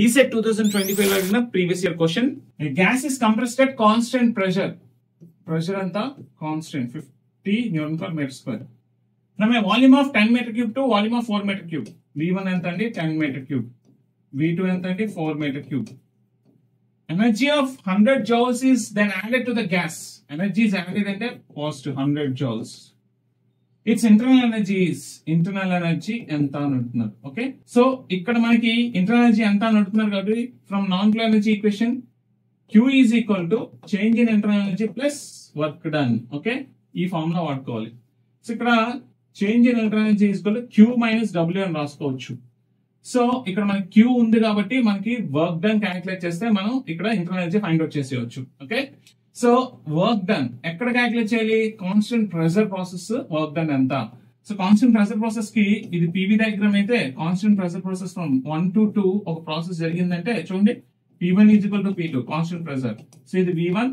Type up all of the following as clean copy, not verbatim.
ESET 2025 లో అడిగిన previous year question. Gas is compressed at constant pressure. Pressure అంతా constant 50 newton per metre square. From a volume of 10 metre cube to volume of 4 metre cube. V1 ఎంత అండి 10 metre cube. V2 ఎంత అండి 4 metre cube. Energy of 100 joules is then added to the gas. Energy is added అంటే positive 100 joules. Its internal energy is ఎంత అని అంటున్నారు. Okay, so ఇక్కడ మనకి ఇంటర్నల్ ఎనర్జీ ఎంత అని అంటున్నారు కాబట్టి from non flow energy equation Q is equal to change in internal energy plus work done. Okay, ఈ ఫార్ములా వాడుకోవాలి. సో ఇక్కడ change in internal energy is equal to Q minus W అని రాసుకోవచ్చు. So ఇక్కడ మనకి Q ఉంది కాబట్టి మనకి వర్క్ డన్ క్యాలిక్యులేట్ చేస్తే మనం ఇక్కడ ఇంటర్నల్ ఎనర్జీ ఫైండ్ అవుట్ చేసేయచ్చు. ఓకే, సో వర్క్ డన్ ఎక్కడ క్యాలిక్యులేట్ చేయాలి? Constant pressure process work done ఎంత. సో కాన్స్టెంట్ ప్రెషర్ ప్రాసెస్ కి ఇది పీవీ డయాగ్రామ్ అయితే constant pressure process from 1 to 2 ఒక ప్రాసెస్ జరిగిందంటే చూడండి P1 is equal to P2 constant pressure. So ఇది V1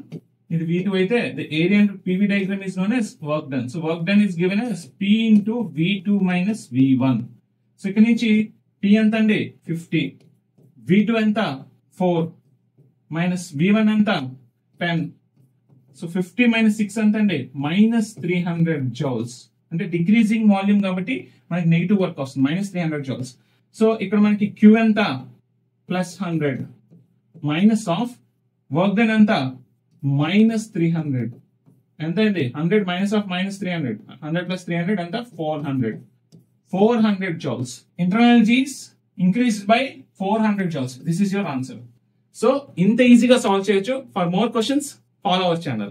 ఇది V2 అయితే the area PV diagram is known as work done. So work done is given as P into V2 minus V1. So ఇక్కడ నుంచి P ఎంత అండి 50, V2 ఎంత 4 minus V1 ఎంత 10. So 50 minus 6 ఎంత అండి మైనస్ 300 జౌల్స్. అంటే డిక్రీజింగ్ వాల్యూమ్ కాబట్టి మనకి నెగిటివ్ వర్క్ వస్తుంది మైనస్ 300 జౌల్స్. సో ఇక్కడ మనకి Q ఎంత plus 100 minus of work done ఎంత మైనస్ 300 ఎంత అండి 100 మైనస్ ఆఫ్ మైనస్ 300 100 ప్లస్ 300 ఎంత 400 joules. Internal energy is increased by 400 joules. This is your answer. So ఇంత ఈజీగా సాల్వ్ చేయొచ్చు. For more questions follow our channel.